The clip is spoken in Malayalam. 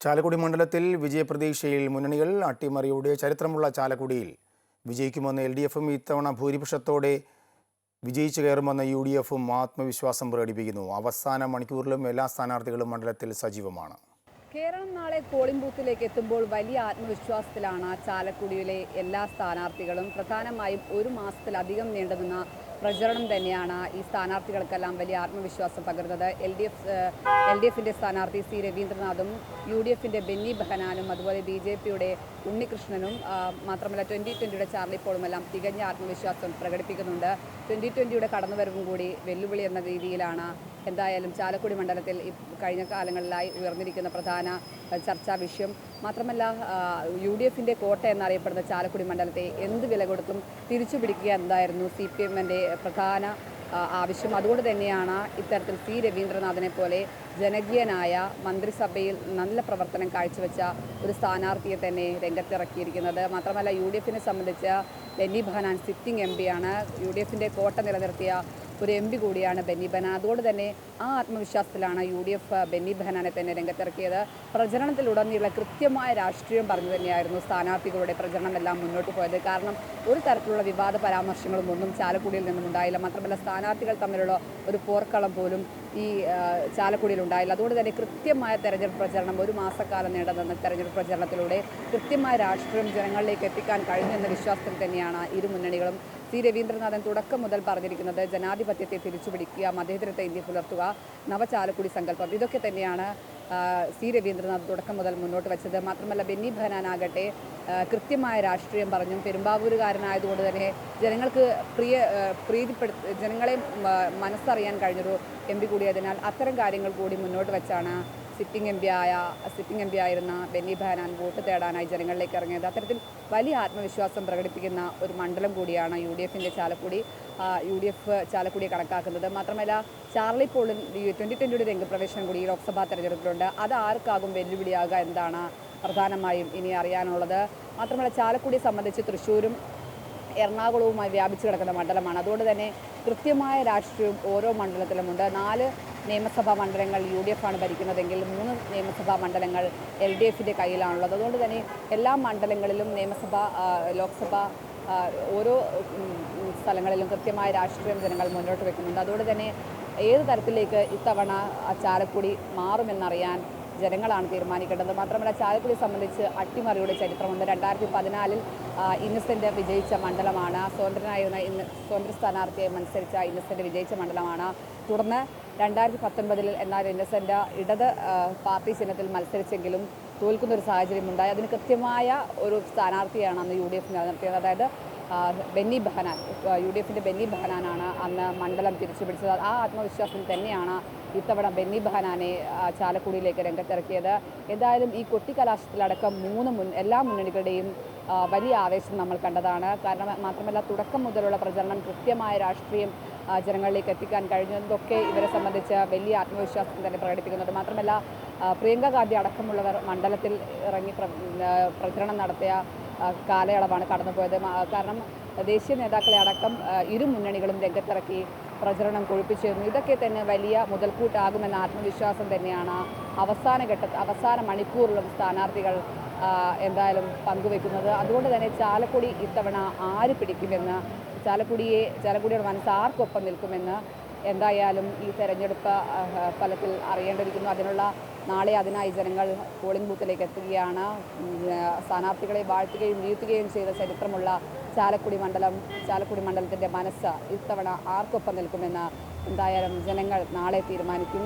ചാലക്കുടി മണ്ഡലത്തിൽ വിജയപ്രതീക്ഷയിൽ മുന്നണികൾ. അട്ടിമറിയുടെ ചരിത്രമുള്ള ചാലക്കുടിയിൽ വിജയിക്കുമെന്ന് LDFും ഇത്തവണ ഭൂരിപക്ഷത്തോടെ വിജയിച്ചു കയറുമെന്ന് UDFും ആത്മവിശ്വാസം പ്രകടിപ്പിക്കുന്നു. അവസാന മണിക്കൂറിലും എല്ലാ സ്ഥാനാർത്ഥികളും മണ്ഡലത്തിൽ സജീവമാണ്. കേരളം നാളെ പോളിംഗ് ബൂത്തിലേക്ക് എത്തുമ്പോൾ വലിയ ആത്മവിശ്വാസത്തിലാണ് ചാലക്കുടിയിലെ എല്ലാ സ്ഥാനാർത്ഥികളും. പ്രധാനമായും ഒരു മാസത്തിലധികം നീണ്ടുനിന്ന പ്രചരണം തന്നെയാണ് ഈ സ്ഥാനാർത്ഥികൾക്കെല്ലാം വലിയ ആത്മവിശ്വാസം പകരുന്നത്. LDFിൻ്റെ സ്ഥാനാർത്ഥി C. രവീന്ദ്രനാഥും UDFിൻ്റെ ബെന്നി ബെഹനാനും അതുപോലെ BJPയുടെ ഉണ്ണികൃഷ്ണനും മാത്രമല്ല 2020യുടെ ചാർലി പോളുമെല്ലാം തികഞ്ഞ ആത്മവിശ്വാസം പ്രകടിപ്പിക്കുന്നുണ്ട്. 2020യുടെ കടന്നുവരവും കൂടി വെല്ലുവിളി എന്ന രീതിയിലാണ് എന്തായാലും ചാലക്കുടി മണ്ഡലത്തിൽ കഴിഞ്ഞ കാലങ്ങളിലായി ഉയർന്നിരിക്കുന്ന പ്രധാന ചർച്ചാ വിഷയം. മാത്രമല്ല UDFിൻ്റെ കോട്ട എന്നറിയപ്പെടുന്ന ചാലക്കുടി മണ്ഡലത്തെ എന്ത് വില കൊടുത്തും തിരിച്ചു പിടിക്കുക എന്നതായിരുന്നു CPMൻ്റെ പ്രധാന ആവശ്യം. അതുകൊണ്ട് തന്നെയാണ് ഇത്തരത്തിൽ C. രവീന്ദ്രനാഥിനെ പോലെ ജനകീയനായ മന്ത്രിസഭയിൽ നല്ല പ്രവർത്തനം കാഴ്ചവെച്ച ഒരു സ്ഥാനാർത്ഥിയെ തന്നെ രംഗത്തിറക്കിയിരിക്കുന്നത്. മാത്രമല്ല UDFിനെ സംബന്ധിച്ച് ബെന്നി ബെഹനാൻ സിറ്റിംഗ് MP ആണ്. UDFിൻ്റെ കോട്ട നിലനിർത്തിയ ഒരു MP കൂടിയാണ് ബെന്നി ബെഹനാൻ. അതുകൊണ്ട് തന്നെ ആ ആത്മവിശ്വാസത്തിലാണ് UDF ബെന്നി ബെഹനാനെ തന്നെ രംഗത്തിറക്കിയത്. പ്രചരണത്തിലുടനീളം കൃത്യമായ രാഷ്ട്രീയം പറഞ്ഞു തന്നെയായിരുന്നു സ്ഥാനാർത്ഥികളുടെ പ്രചരണമെല്ലാം മുന്നോട്ട് പോയത്. കാരണം ഒരു തരത്തിലുള്ള വിവാദ പരാമർശങ്ങളും ഒന്നും ചാലക്കുടിയിൽ നിന്നും ഉണ്ടായില്ല. മാത്രമല്ല സ്ഥാനാർത്ഥികൾ തമ്മിലുള്ള ഒരു പോർക്കളം പോലും ഈ ചാലക്കുടിയിൽ ഉണ്ടായില്ല. അതുകൊണ്ട് തന്നെ കൃത്യമായ തെരഞ്ഞെടുപ്പ് പ്രചരണം, ഒരു മാസക്കാലം നീണ്ടുനിന്ന തെരഞ്ഞെടുപ്പ് പ്രചരണത്തിലൂടെ കൃത്യമായ രാഷ്ട്രീയം ജനങ്ങളിലേക്ക് എത്തിക്കാൻ കഴിഞ്ഞെന്ന വിശ്വാസത്തിൽ തന്നെയാണ് ഇരു മുന്നണികളും. C. രവീന്ദ്രനാഥൻ തുടക്കം മുതൽ പറഞ്ഞിരിക്കുന്നത് ജനാധിപത്യത്തെ തിരിച്ചുപിടിക്കുക, മതേതരത്തെ ഇന്ത്യ പുലർത്തുക, നവചാലക്കുടി സങ്കല്പം, ഇതൊക്കെ തന്നെയാണ് C. രവീന്ദ്രനാഥ് തുടക്കം മുതൽ മുന്നോട്ട് വെച്ചത്. മാത്രമല്ല ബെന്നി ബെഹനാനാകട്ടെ കൃത്യമായ രാഷ്ട്രീയം പറഞ്ഞും പെരുമ്പാവൂരുകാരനായതുകൊണ്ട് തന്നെ ജനങ്ങൾക്ക് ജനങ്ങളെ മനസ്സറിയാൻ കഴിഞ്ഞൊരു MP കൂടിയതിനാൽ അത്തരം കാര്യങ്ങൾ കൂടി മുന്നോട്ട് വെച്ചാണ് സിറ്റിംഗ് MP ആയിരുന്ന ബെന്നി ബെഹനാൻ വോട്ട് തേടാനായി ജനങ്ങളിലേക്ക് ഇറങ്ങിയത്. അത്തരത്തിൽ വലിയ ആത്മവിശ്വാസം പ്രകടിപ്പിക്കുന്ന ഒരു മണ്ഡലം കൂടിയാണ് UDFിൻ്റെ ചാലക്കുടി. UDF ചാലക്കുടിയെ കണക്കാക്കുന്നത്. മാത്രമല്ല ചാർലി പോളിൻ 2020യുടെ രംഗപ്രവേശനം കൂടി ഈ ലോക്സഭാ തെരഞ്ഞെടുപ്പിലുണ്ട്. അത് ആർക്കാകും വെല്ലുവിളിയാകുക എന്നതാണ് പ്രധാനമായും ഇനി അറിയാനുള്ളത്. മാത്രമല്ല ചാലക്കുടിയെ സംബന്ധിച്ച് തൃശ്ശൂരും എറണാകുളവുമായി വ്യാപിച്ചു കിടക്കുന്ന മണ്ഡലമാണ്. അതുകൊണ്ട് തന്നെ കൃത്യമായ രാഷ്ട്രീയം ഓരോ മണ്ഡലത്തിലുമുണ്ട്. 4 നിയമസഭാ മണ്ഡലങ്ങൾ UDF ആണ് ഭരിക്കുന്നതെങ്കിൽ 3 നിയമസഭാ മണ്ഡലങ്ങൾ LDFിൻ്റെ കയ്യിലാണുള്ളത്. അതുകൊണ്ട് തന്നെ എല്ലാ മണ്ഡലങ്ങളിലും ലോക്സഭ ഓരോ സ്ഥലങ്ങളിലും കൃത്യമായ രാഷ്ട്രീയം ജനങ്ങൾ മുന്നോട്ട് വയ്ക്കുന്നുണ്ട്. അതുകൊണ്ട് തന്നെ ഏത് തരത്തിലേക്ക് ഇത്തവണ ചാലക്കുടി മാറുമെന്നറിയാൻ ജനങ്ങളാണ് തീരുമാനിക്കേണ്ടത്. മാത്രമല്ല ചാലക്കുടിയെ സംബന്ധിച്ച് അട്ടിമറിയുടെ ചരിത്രമുണ്ട്. 2014 ഇന്നസെൻ്റ് വിജയിച്ച മണ്ഡലമാണ്. സ്വതന്ത്ര സ്ഥാനാർത്ഥിയെ മത്സരിച്ച ഇന്നസെൻ്റ് വിജയിച്ച മണ്ഡലമാണ്. തുടർന്ന് 2019 എന്നാൽ ഇന്നസെൻ്റ് ഇടത് പാർട്ടി ചിഹ്നത്തിൽ മത്സരിച്ചെങ്കിലും തോൽക്കുന്നൊരു സാഹചര്യമുണ്ടായി. അതിന് കൃത്യമായ ഒരു സ്ഥാനാർത്ഥിയാണ് അന്ന് UDF നിലനിർത്തിയത്. അതായത് ബെന്നി ബെഹനാൻ, UDFിൻ്റെ ബെന്നി ബെഹനാനാണ് അന്ന് മണ്ഡലം തിരിച്ചുപിടിച്ചത്. ആ ആത്മവിശ്വാസം തന്നെയാണ് ഇത്തവണ ബെന്നി ബെഹനാനെ ചാലക്കുടിയിലേക്ക് രംഗത്തിറക്കിയത്. എന്തായാലും ഈ കൊട്ടിക്കലാശത്തിലടക്കം എല്ലാ മുന്നണികളുടെയും വലിയ ആവേശം നമ്മൾ കണ്ടതാണ്. കാരണം മാത്രമല്ല തുടക്കം മുതലുള്ള പ്രചരണം, കൃത്യമായ രാഷ്ട്രീയം ജനങ്ങളിലേക്ക് എത്തിക്കാൻ കഴിഞ്ഞതൊക്കെ ഇവരെ സംബന്ധിച്ച് വലിയ ആത്മവിശ്വാസം തന്നെ പ്രകടിപ്പിക്കുന്നുണ്ട്. മാത്രമല്ല പ്രിയങ്ക ഗാന്ധി അടക്കമുള്ളവർ മണ്ഡലത്തിൽ ഇറങ്ങി പ്രചരണം നടത്തിയ കാലയളവാണ് കടന്നുപോയത്. കാരണം ദേശീയ നേതാക്കളെ അടക്കം ഇരു മുന്നണികളും രംഗത്തിറക്കി പ്രചരണം കൊഴുപ്പിച്ചിരുന്നു. ഇതൊക്കെ തന്നെ വലിയ മുതൽക്കൂട്ടാകുമെന്ന ആത്മവിശ്വാസം തന്നെയാണ് അവസാന മണിക്കൂറിലും സ്ഥാനാർത്ഥികൾ എന്തായാലും പങ്കുവെക്കുന്നത്. അതുകൊണ്ട് തന്നെ ചാലക്കുടി ഇത്തവണ ആര് പിടിക്കുമെന്ന്, ചാലക്കുടിയുടെ മനസ്സ് ആർക്കൊപ്പം നിൽക്കുമെന്ന് എന്തായാലും ഈ തെരഞ്ഞെടുപ്പ് ഫലത്തിൽ അറിയേണ്ടിയിരിക്കുന്നു. നാളെ അതിനായി ജനങ്ങൾ പോളിംഗ് ബൂത്തിലേക്ക് എത്തുകയാണ്. സ്ഥാനാർത്ഥികളെ വാഴ്ത്തുകയും വീഴ്ത്തുകയും ചെയ്ത ചരിത്രമുള്ള ചാലക്കുടി മണ്ഡലത്തിൻ്റെ മനസ്സ് ഇത്തവണ ആർക്കൊപ്പം നിൽക്കുമെന്ന് എന്തായാലും ജനങ്ങൾ നാളെ തീരുമാനിക്കും.